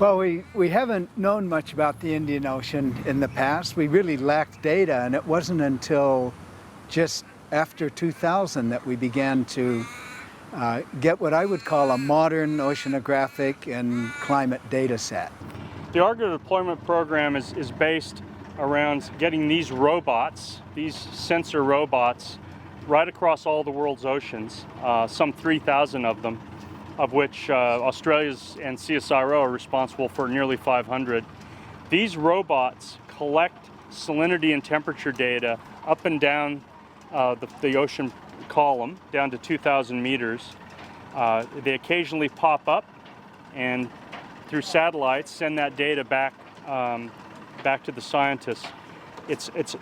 Well, we haven't known much about the Indian Ocean in the past. We really lacked data, and it wasn't until just after 2000 that we began to get what I would call a modern oceanographic and climate data set. The Argo deployment program is based around getting these robots, these sensor robots, right across all the world's oceans, some 3,000 of them, of which Australia's and CSIRO are responsible for nearly 500. These robots collect salinity and temperature data up and down the ocean column, down to 2,000 meters. They occasionally pop up and through satellites send that data back to the scientists.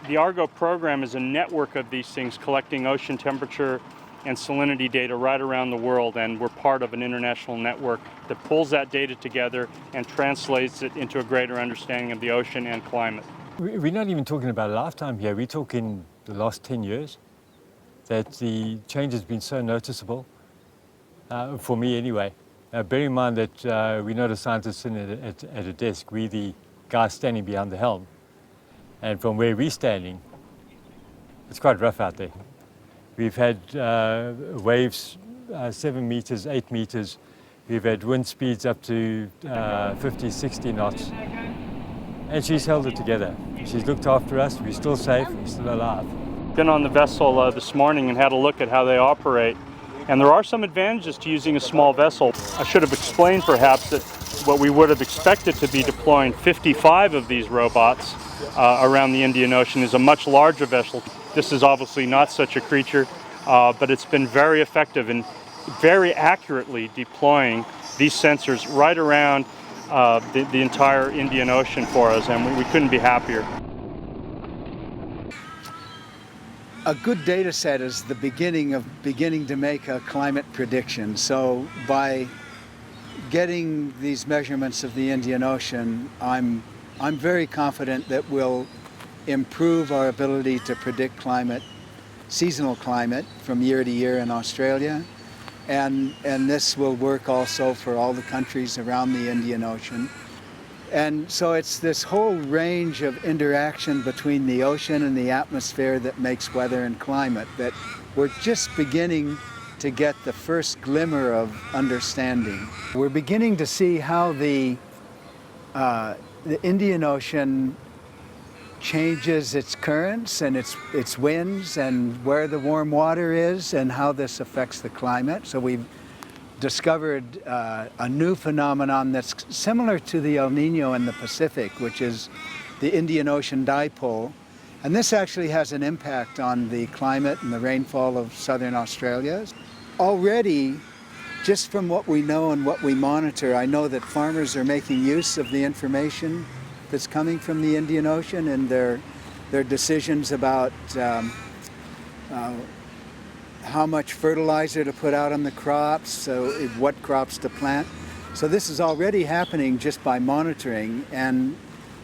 The Argo program is a network of these things collecting ocean temperature and salinity data right around the world, and we're part of an international network that pulls that data together and translates it into a greater understanding of the ocean and climate. We're not even talking about a lifetime here, we're talking the last 10 years that the change has been so noticeable, for me anyway. Bear in mind that we're not a scientist sitting at a desk, we're the guys standing behind the helm. And from where we're standing, it's quite rough out there. We've had waves 7 meters, 8 meters. We've had wind speeds up to 50, 60 knots. And she's held it together. She's looked after us, we're still safe, we're still alive. Been on the vessel this morning and had a look at how they operate. And there are some advantages to using a small vessel. I should have explained perhaps that what we would have expected to be deploying 55 of these robots around the Indian Ocean is a much larger vessel. This is obviously not such a creature, but it's been very effective in very accurately deploying these sensors right around the entire Indian Ocean for us, and we couldn't be happier. A good data set is the beginning to make a climate prediction. So by getting these measurements of the Indian Ocean, I'm very confident that we'll improve our ability to predict climate, seasonal climate from year to year in Australia. And this will work also for all the countries around the Indian Ocean. And so it's this whole range of interaction between the ocean and the atmosphere that makes weather and climate that we're just beginning to get the first glimmer of understanding. We're beginning to see how the Indian Ocean changes its currents and its winds and where the warm water is and how this affects the climate. So we've discovered a new phenomenon that's similar to the El Nino in the Pacific, which is the Indian Ocean dipole. And this actually has an impact on the climate and the rainfall of southern Australia. Already, just from what we know and what we monitor, I know that farmers are making use of the information that's coming from the Indian Ocean and their decisions about how much fertilizer to put out on the crops, so what crops to plant. So this is already happening just by monitoring, and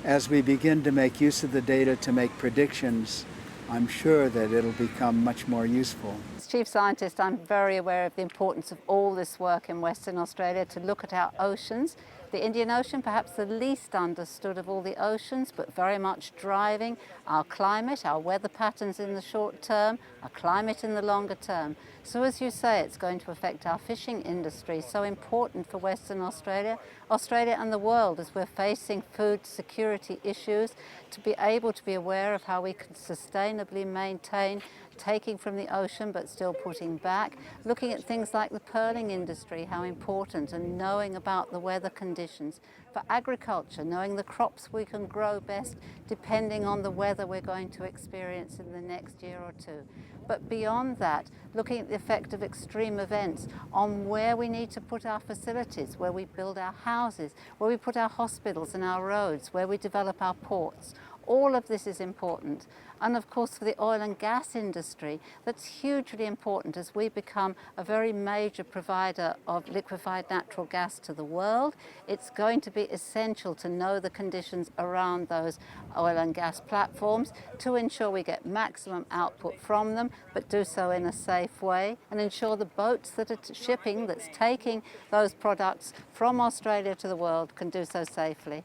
as we begin to make use of the data to make predictions, I'm sure that it'll become much more useful. As Chief Scientist, I'm very aware of the importance of all this work in Western Australia to look at our oceans. The Indian Ocean, perhaps the least understood of all the oceans, but very much driving our climate, our weather patterns in the short term, our climate in the longer term. So as you say, it's going to affect our fishing industry, so important for Western Australia, Australia and the world as we're facing food security issues, to be able to be aware of how we can sustainably maintain taking from the ocean but still putting back, looking at things like the pearling industry, how important, and knowing about the weather conditions. For agriculture, knowing the crops we can grow best depending on the weather we're going to experience in the next year or two. But beyond that, looking at the effect of extreme events on where we need to put our facilities, where we build our houses, where we put our hospitals and our roads, where we develop our ports. All of this is important. And of course, for the oil and gas industry, that's hugely important as we become a very major provider of liquefied natural gas to the world. It's going to be essential to know the conditions around those oil and gas platforms to ensure we get maximum output from them, but do so in a safe way, and ensure the boats that are shipping, that's taking those products from Australia to the world, can do so safely.